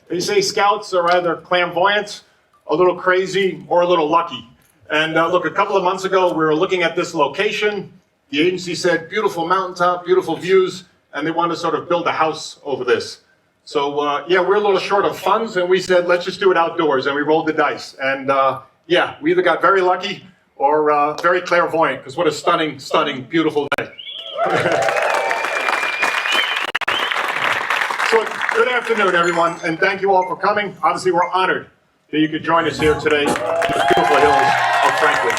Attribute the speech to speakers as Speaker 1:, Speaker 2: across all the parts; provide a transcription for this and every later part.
Speaker 1: They say scouts are either clairvoyant, a little crazy, or a little lucky. And look, a couple of months ago, we were looking at this location. The agency said, beautiful mountaintop, beautiful views, and they want to sort of build a house over this. So yeah, we're a little short of funds, and we said, let's just do it outdoors, and we rolled the dice. And yeah, we either got very lucky or very clairvoyant, because what a stunning, stunning, beautiful day. So good afternoon, everyone, and thank you all for coming. Obviously, we're honored that you could join us here today in the beautiful hills of Franklin.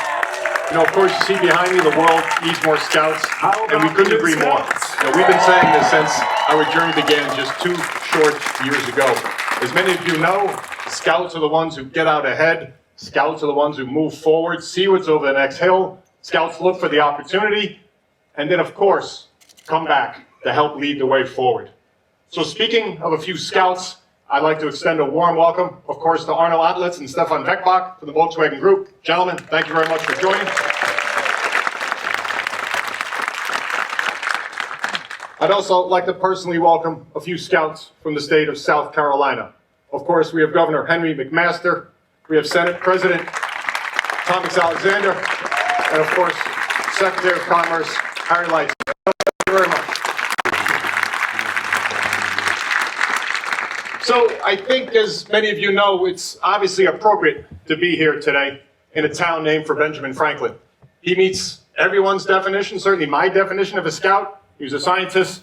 Speaker 1: You know, of course, you see behind me, the world needs more scouts, and we couldn't agree more. You know, we've been saying this since our journey began just 2 short years ago. As many of you know, scouts are the ones who get out ahead. Scouts are the ones who move forward, see what's over the next hill. Scouts look for the opportunity, and then, of course, come back to help lead the way forward. So speaking of a few scouts, I'd like to extend a warm welcome, of course, to Arno Atlitz and Stefan Beckbach from the Volkswagen Group. Gentlemen, thank you very much for joining. I'd also like to personally welcome a few scouts from the state of South Carolina. Of course, we have Governor Henry McMaster, we have Senate President Thomas Alexander, and of course, Secretary of Commerce Harry Light. Thank you very much. So I think, as many of you know, it's obviously appropriate to be here today in a town named for Benjamin Franklin. He meets everyone's definition, certainly my definition of a scout. He was a scientist,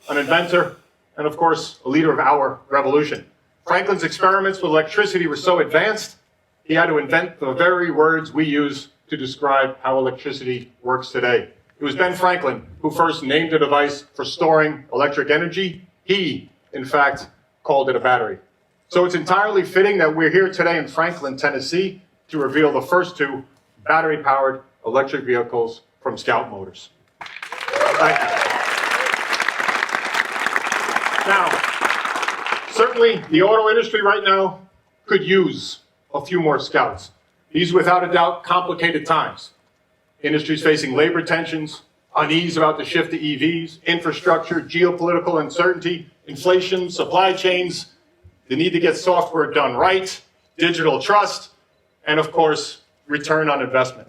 Speaker 1: an inventor, and of course, a leader of our revolution. Franklin's experiments with electricity were so advanced, he had to invent the very words we use to describe how electricity works today. It was Ben Franklin who first named a device for storing electric energy. He, in fact, called it a battery. So it's entirely fitting that we're here today in Franklin, Tennessee, to reveal the first 2 battery-powered electric vehicles from Scout Motors. Thank you. Now, certainly the auto industry right now could use a few more scouts. These, without a doubt, complicated times. Industries facing labor tensions, unease about the shift to EVs, infrastructure, geopolitical uncertainty, inflation, supply chains, the need to get software done right, digital trust, and of course, return on investment.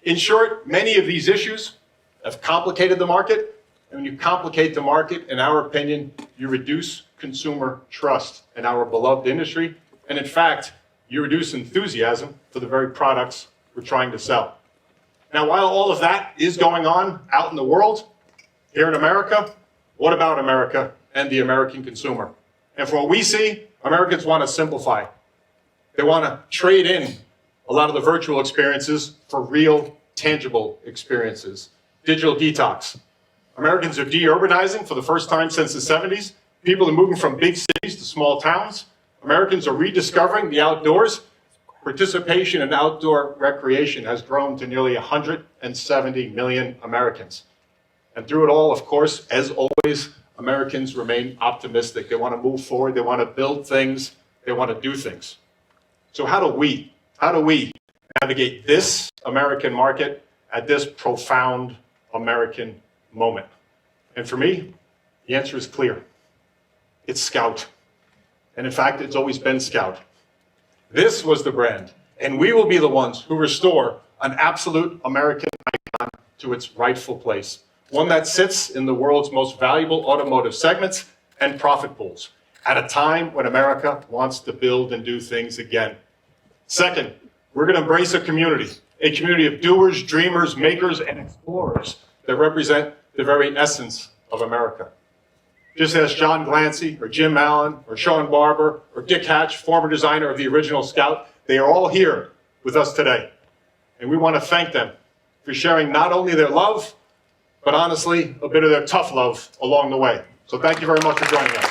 Speaker 1: In short, many of these issues have complicated the market, and when you complicate the market, in our opinion, you reduce consumer trust in our beloved industry, and in fact, you reduce enthusiasm for the very products we're trying to sell. Now, while all of that is going on out in the world, here in America, what about America and the American consumer? And from what we see, Americans want to simplify. They want to trade in a lot of the virtual experiences for real, tangible experiences. Digital detox. Americans are de-urbanizing for the first time since the 70s. People are moving from big cities to small towns. Americans are rediscovering the outdoors. Participation in outdoor recreation has grown to nearly 170 million Americans. And through it all, of course, as always, Americans remain optimistic. They want to move forward. They want to build things. They want to do things. So how do we navigate this American market at this profound American moment? And for me, the answer is clear. It's Scout. And in fact, it's always been Scout. This was the brand, and we will be the ones who restore an absolute American icon to its rightful place, one that sits in the world's most valuable automotive segments and profit pools, at a time when America wants to build and do things again. Second, we're going to embrace a community of doers, dreamers, makers, and explorers that represent the very essence of America. Just as John Glancy, or Jim Allen, or Sean Barber, or Dick Hatch, former designer of the original Scout, they are all here with us today. And we want to thank them for sharing not only their love, but honestly, a bit of their tough love along the way. So thank you very much for joining us.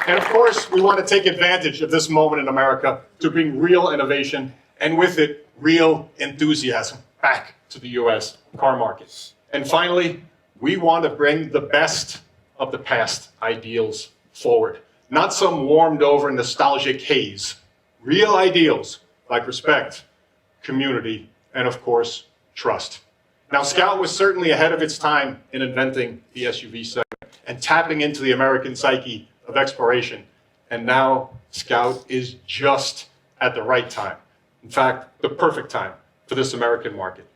Speaker 1: And of course, we want to take advantage of this moment in America to bring real innovation, and with it, real enthusiasm back to the US car market. And finally, we want to bring the best of the past ideals forward. Not some warmed over nostalgic haze. Real ideals like respect, community, and of course, trust. Now, Scout was certainly ahead of its time in inventing the SUV segment and tapping into the American psyche of exploration. And now Scout is just at the right time. In fact, the perfect time for this American market.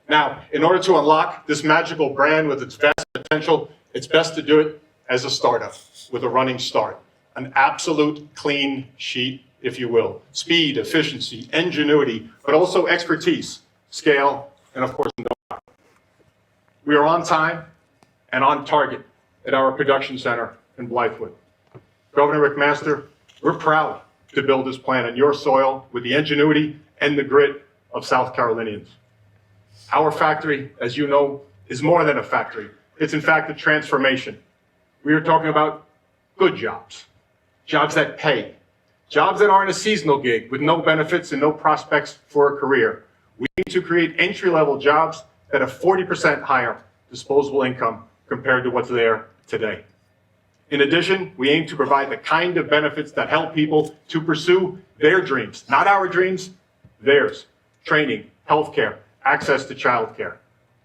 Speaker 1: Now, in order to unlock this magical brand with its vast potential, it's best to do it as a startup with a running start. An absolute clean sheet, if you will. Speed, efficiency, ingenuity, but also expertise, scale, and of course, know-how. We are on time and on target at our production center in Blythewood. Governor McMaster, we're proud to build this plant on your soil with the ingenuity and the grit of South Carolinians. Our factory, as you know, is more than a factory. It's in fact a transformation. We are talking about good jobs, jobs that pay, jobs that aren't a seasonal gig with no benefits and no prospects for a career. We need to create entry-level jobs that have 40% higher disposable income compared to what's there today. In addition, we aim to provide the kind of benefits that help people to pursue their dreams, not our dreams, theirs. Training, healthcare, access to childcare.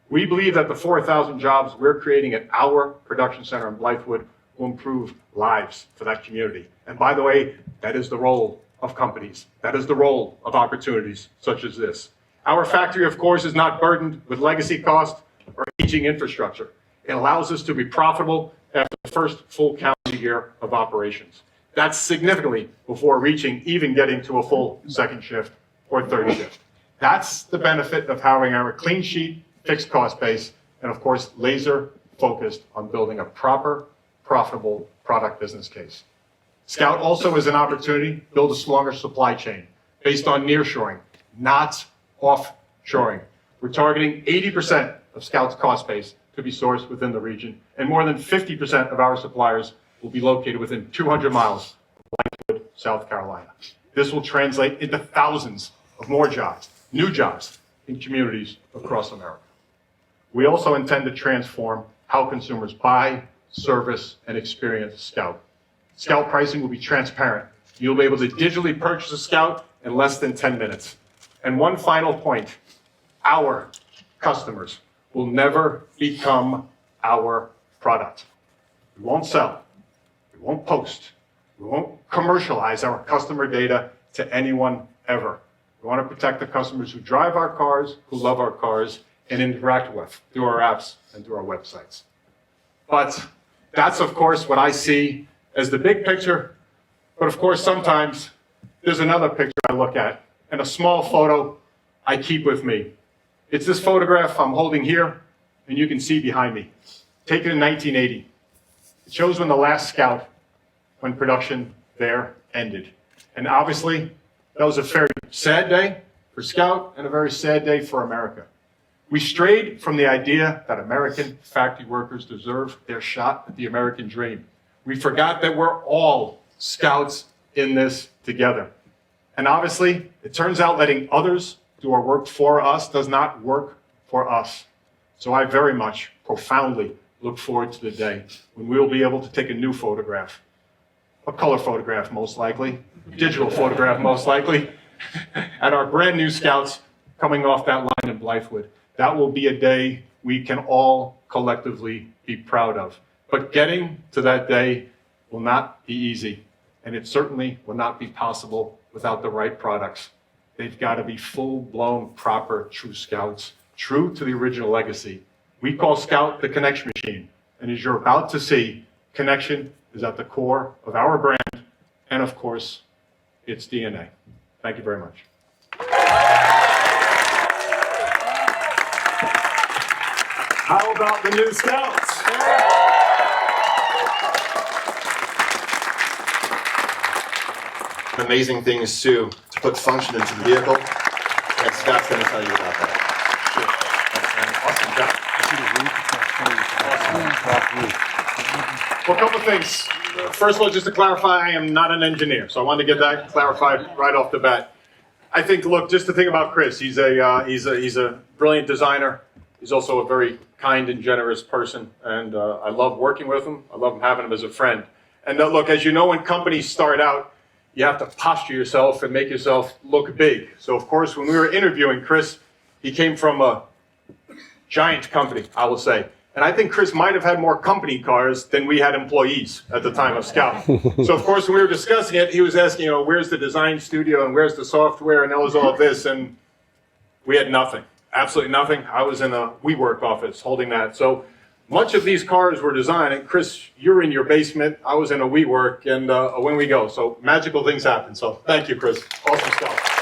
Speaker 1: We believe that the 4,000 jobs we're creating at our production center in Blythewood will improve lives for that community. And by the way, that is the role of companies. That is the role of opportunities such as this. Our factory, of course, is not burdened with legacy costs or aging infrastructure. It allows us to be profitable after the first full calendar year of operations. That's significantly before even getting to a full second shift or third shift. That's the benefit of having our clean sheet, fixed cost base, and of course, laser focused on building a proper, profitable product business case. Scout also is an opportunity to build a stronger supply chain based on nearshoring, not offshoring. We're targeting 80% of Scout's cost base to be sourced within the region, and more than 50% of our suppliers will be located within 200 miles of Blythewood, South Carolina. This will translate into thousands of more jobs, new jobs in communities across America. We also intend to transform how consumers buy, service, and experience Scout. Scout pricing will be transparent. You'll be able to digitally purchase a Scout in less than 10 minutes. And one final point, our customers will never become our product. We won't sell, we won't post, we won't commercialize our customer data to anyone ever. We want to protect the customers who drive our cars, who love our cars, and interact with through our apps and through our websites. But that's, of course, what I see as the big picture. But of course, sometimes there's another picture I look at, and a small photo I keep with me. It's this photograph I'm holding here, and you can see behind me. Taken in 1980. It shows when the last Scout, when production there ended. And obviously, that was a very sad day for Scout and a very sad day for America. We strayed from the idea that American factory workers deserve their shot at the American dream. We forgot that we're all Scouts in this together. And obviously, it turns out letting others do our work for us does not work for us. So I very much, profoundly look forward to the day when we will be able to take a new photograph, a color photograph most likely, digital photograph most likely, and our brand new Scouts coming off that line in Blythewood. That will be a day we can all collectively be proud of. But getting to that day will not be easy, and it certainly will not be possible without the right products. They've got to be full-blown, proper, true Scouts, true to the original legacy. We call Scout the connection machine, and as you're about to see, connection is at the core of our brand, and of course, its DNA. Thank you very much.
Speaker 2: How about the new Scouts?
Speaker 3: Amazing things too, to put function into the vehicle, and Scott's going to tell you about that.
Speaker 1: Well, a couple of things. First of all, just to clarify, I am not an engineer, so I wanted to get that clarified right off the bat. I think, look, just to think about Chris, he's a brilliant designer. He's also a very kind and generous person, and I love working with him. I love having him as a friend. And look, as you know, when companies start out, you have to posture yourself and make yourself look big. So, of course, when we were interviewing Chris, he came from a giant company, I will say. And I think Chris might have had more company cars than we had employees at the time of Scout. So of course, when we were discussing it, he was asking, where's the design studio and where's the software and there was all of this, and we had nothing, absolutely nothing. I was in a WeWork office holding that. So much of these cars were designed, and Chris, you're in your basement, I was in a WeWork, and away we go. So magical things happen. So thank you, Chris. Awesome stuff.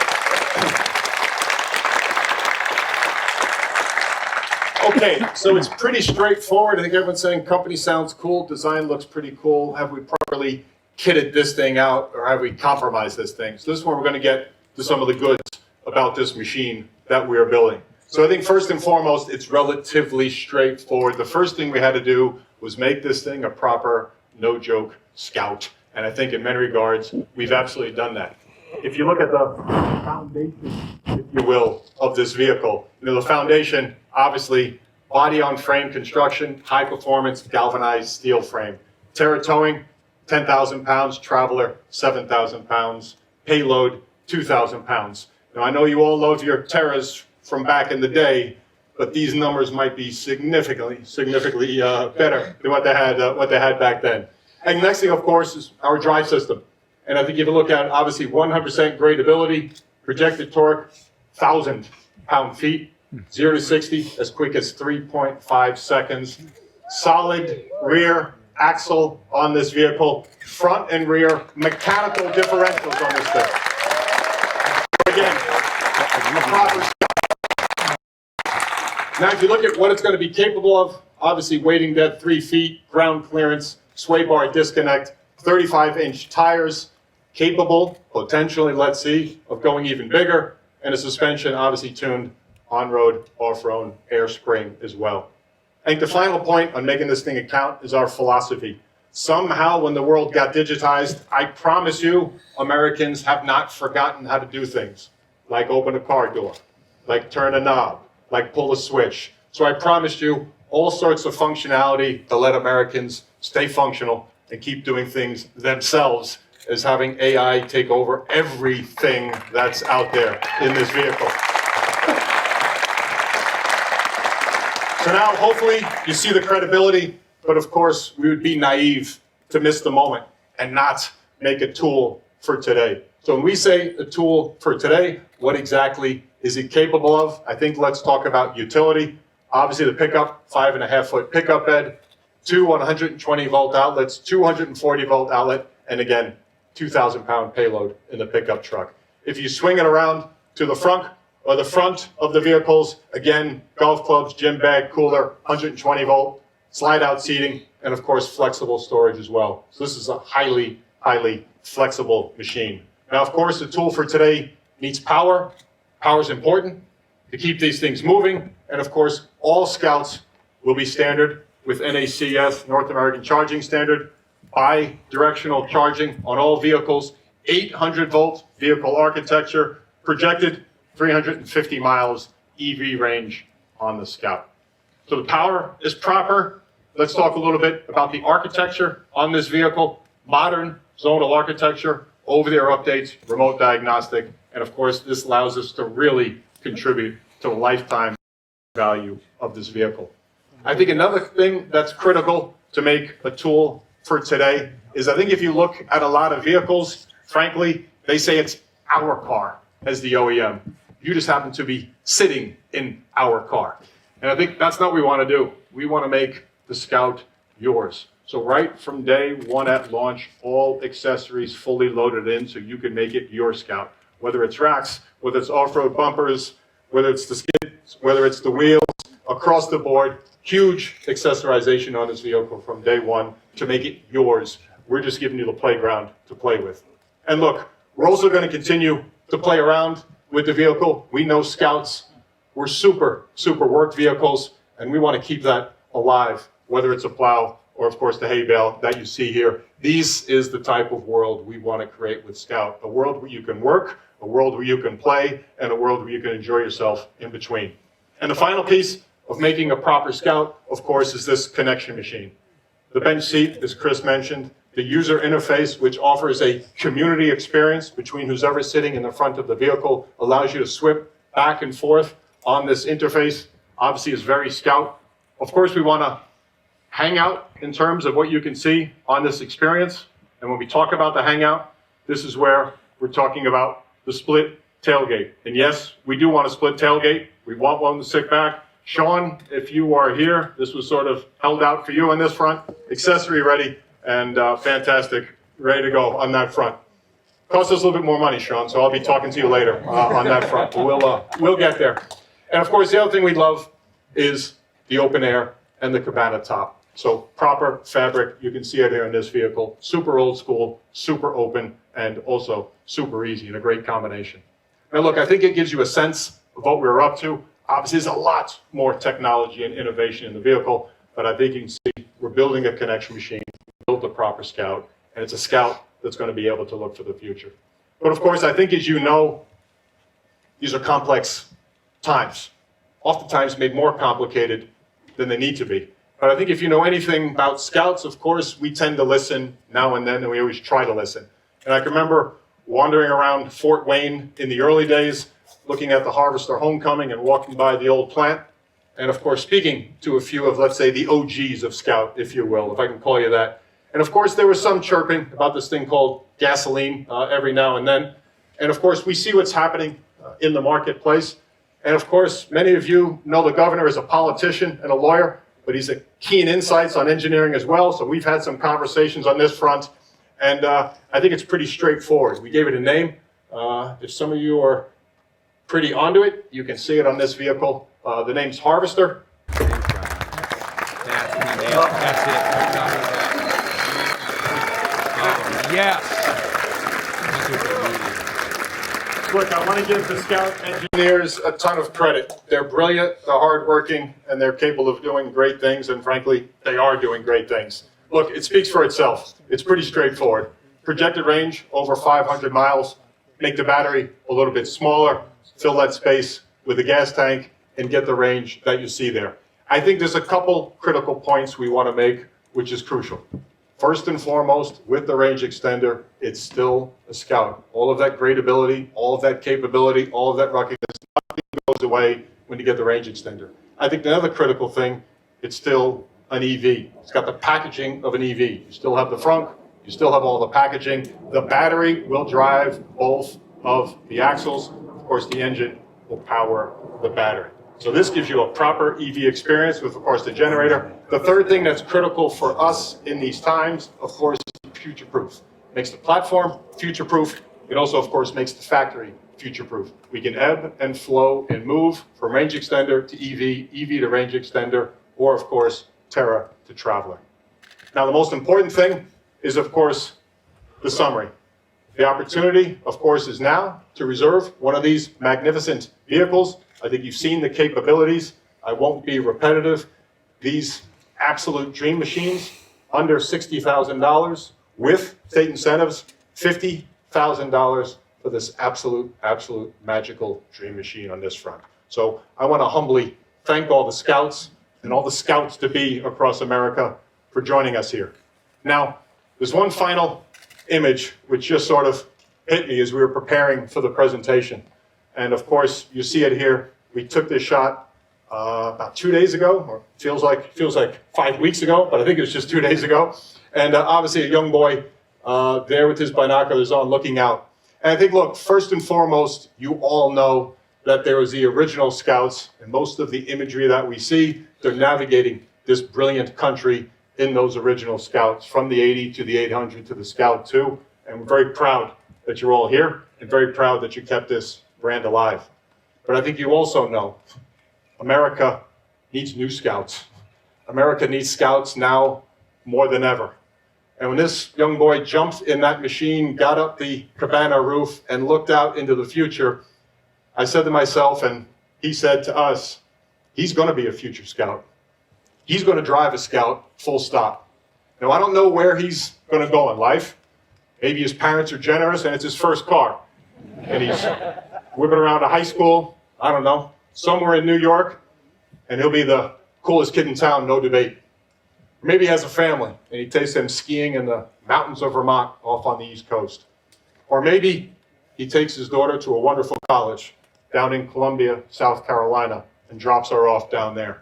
Speaker 1: Okay, so it's pretty straightforward. I think everyone's saying company sounds cool, design looks pretty cool. Have we properly kitted this thing out, or have we compromised this thing? So this is where we're going to get to some of the goods about this machine that we are building. So I think first and foremost, it's relatively straightforward. The first thing we had to do was make this thing a proper, no-joke Scout. And I think in many regards, we've absolutely done that. If you look at the foundation, if you will, of this vehicle, the foundation, obviously, body-on-frame construction, high-performance galvanized steel frame. Terra towing, 10,000 pounds. Traveler, 7,000 pounds. Payload, 2,000 pounds. Now, I know you all love your Terras from back in the day, but these numbers might be significantly better than what they had back then. And next thing, of course, is our drive system. And I think if you look at, obviously, 100% gradability, projected torque, 1,000 pound-feet, 0 to 60 as quick as 3.5 seconds. Solid rear axle on this vehicle, front and rear mechanical differentials on this thing. Again, a proper. Now, if you look at what it's going to be capable of, obviously weighting depth 3 feet, ground clearance, sway bar disconnect, 35-inch tires, capable, potentially, let's see, of going even bigger, and a suspension obviously tuned on-road, off-road, air spring as well. I think the final point on making this thing a count is our philosophy. Somehow, when the world got digitized, I promise you, Americans have not forgotten how to do things, like open a car door, like turn a knob, like pull a switch. So I promised you all sorts of functionality to let Americans stay functional and keep doing things themselves, as having AI take over everything that's out there in this vehicle. So now, hopefully, you see the credibility, but of course, we would be naive to miss the moment and not make a tool for today. So when we say a tool for today, what exactly is it capable of? I think let's talk about utility. Obviously, the pickup, 5.5-foot pickup bed, 2 120-volt outlets, 240-volt outlet, and again, 2,000-pound payload in the pickup truck. If you swing it around to the front or the front of the vehicles, again, golf clubs, gym bag, cooler, 120-volt, slide-out seating, and of course, flexible storage as well. So this is a highly, highly flexible machine. Now, of course, the tool for today needs power. Power is important to keep these things moving. And of course, all Scouts will be standard with NACS, North American Charging Standard, bi-directional charging on all vehicles, 800-volt vehicle architecture, projected 350 miles EV range on the Scout. So the power is proper. Let's talk a little bit about the architecture on this vehicle. Modern zonal architecture, over-the-air updates, remote diagnostic, and of course, this allows us to really contribute to the lifetime value of this vehicle. I think another thing that's critical to make a tool for today is I think if you look at a lot of vehicles, frankly, they say it's our car as the OEM. You just happen to be sitting in our car. And I think that's not what we want to do. We want to make the Scout yours. So right from day one at launch, all accessories fully loaded in so you can make it your Scout. Whether it's racks, whether it's off-road bumpers, whether it's the skids, whether it's the wheels, across the board, huge accessorization on this vehicle from day one to make it yours. We're just giving you the playground to play with. And look, we're also going to continue to play around with the vehicle. We know Scouts, we're super work vehicles, and we want to keep that alive, whether it's a plow or, of course, the hay bale that you see here. This is the type of world we want to create with Scout, a world where you can work, a world where you can play, and a world where you can enjoy yourself in between. And the final piece of making a proper Scout, of course, is this connection machine. The bench seat, as Chris mentioned, the user interface, which offers a community experience between who's ever sitting in the front of the vehicle, allows you to swip back and forth on this interface. obviously is very Scout. Of course, we want to hangout in terms of what you can see on this experience. And when we talk about the hangout, this is where we're talking about the split tailgate. And yes, we do want a split tailgate. We want one to sit back. Sean, if you are here, this was sort of held out for you on this front. Accessory ready and fantastic, ready to go on that front. Cost us a little bit more money, Sean, so I'll be talking to you later on that front. But we'll get there. And of course, the other thing we love is the open air and the cabana top. So proper fabric, you can see it here in this vehicle. Super old school, super open, and also super easy and a great combination. Now look, I think it gives you a sense of what we're up to. Obviously, there's a lot more technology and innovation in the vehicle, but I think you can see we're building a connection machine, built a proper Scout, and it's a Scout that's going to be able to look for the future. But of course, I think as you know, these are complex times, oftentimes made more complicated than they need to be. But I think if you know anything about Scouts, of course, we tend to listen now and then, and we always try to listen. And I can remember wandering around Fort Wayne in the early days, looking at the Harvester Homecoming and walking by the old plant. And of course, speaking to a few of, let's say, the OGs of Scout, if you will, if I can call you that. And of course, there was some chirping about this thing called gasoline every now and then. And of course, we see what's happening in the marketplace. And of course, many of you know the governor is a politician and a lawyer, but he's a keen insights on engineering as well. So we've had some conversations on this front. And I think it's pretty straightforward. We gave it a name. If some of you are pretty onto it, you can see it on this vehicle. The name's Harvester.
Speaker 4: That's it. Yes.
Speaker 1: Look, I want to give the Scout engineers a ton of credit. They're brilliant, they're hardworking, and they're capable of doing great things, and frankly, they are doing great things. Look, it speaks for itself. It's pretty straightforward. Projected range, over 500 miles. Make the battery a little bit smaller, fill that space with a gas tank, and get the range that you see there. I think there's a couple critical points we want to make, which is crucial. First and foremost, with the range extender, it's still a Scout. All of that great ability, all of that capability, all of that ruggedness, nothing goes away when you get the range extender. I think the other critical thing, it's still an EV. It's got the packaging of an EV. You still have the frunk, you still have all the packaging. The battery will drive both of the axles. Of course, the engine will power the battery. So this gives you a proper EV experience with, of course, the generator. The third thing that's critical for us in these times, of course, is future-proof. Makes the platform future-proof. It also, of course, makes the factory future-proof. We can ebb and flow and move from range extender to EV, EV to range extender, or, of course, Terra to Traveler. Now, the most important thing is, of course, the summary. The opportunity, of course, is now to reserve one of these magnificent vehicles. I think you've seen the capabilities. I won't be repetitive. These absolute dream machines, under $60,000 with state incentives, $50,000 for this absolute magical dream machine on this front. So I want to humbly thank all the Scouts and all the Scouts to be across America for joining us here. Now, there's one final image which just sort of hit me as we were preparing for the presentation. And of course, you see it here. We took this shot about 2 days ago, or feels like 5 weeks ago, but I think it was just 2 days ago. And obviously a young boy there with his binoculars on looking out. And I think, look, first and foremost, you all know that there was the original Scouts, and most of the imagery that we see, they're navigating this brilliant country in those original Scouts, from the 80 to the 800 to the Scout 2. And we're very proud that you're all here, and very proud that you kept this brand alive. But I think you also know America needs new Scouts. America needs Scouts now more than ever. And when this young boy jumped in that machine, got up the cabana roof, and looked out into the future, I said to myself, and he said to us, he's going to be a future Scout. He's going to drive a Scout, full stop. Now, I don't know where he's going to go in life. Maybe his parents are generous and it's his first car. And he's whipping around to high school, I don't know, somewhere in New York, and he'll be the coolest kid in town, no debate. Maybe he has a family, and he takes them skiing in the mountains of Vermont off on the East Coast. Or maybe he takes his daughter to a wonderful college down in Columbia, South Carolina, and drops her off down there.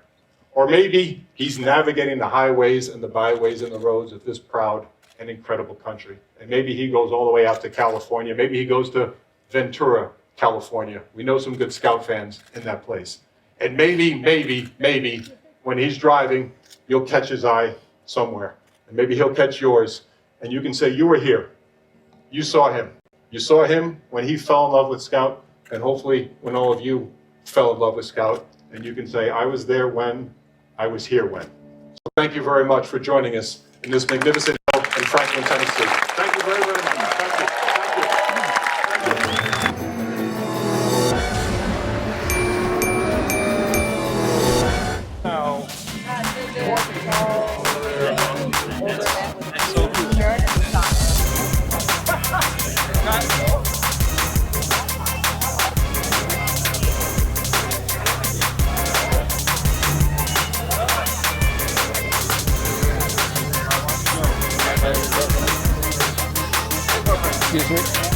Speaker 1: Or maybe he's navigating the highways and the byways and the roads of this proud and incredible country. And maybe he goes all the way out to California. Maybe he goes to Ventura, California. We know some good Scout fans in that place. And maybe, when he's driving, you'll catch his eye somewhere. And maybe he'll catch yours. And you can say, you were here. You saw him. You saw him when he fell in love with Scout. And hopefully when all of you fell in love with Scout. And you can say, I was there when, I was here when. So thank you very much for joining us in this magnificent hill in Franklin, Tennessee. Thank you very, very much. Thank you.
Speaker 4: Excuse me.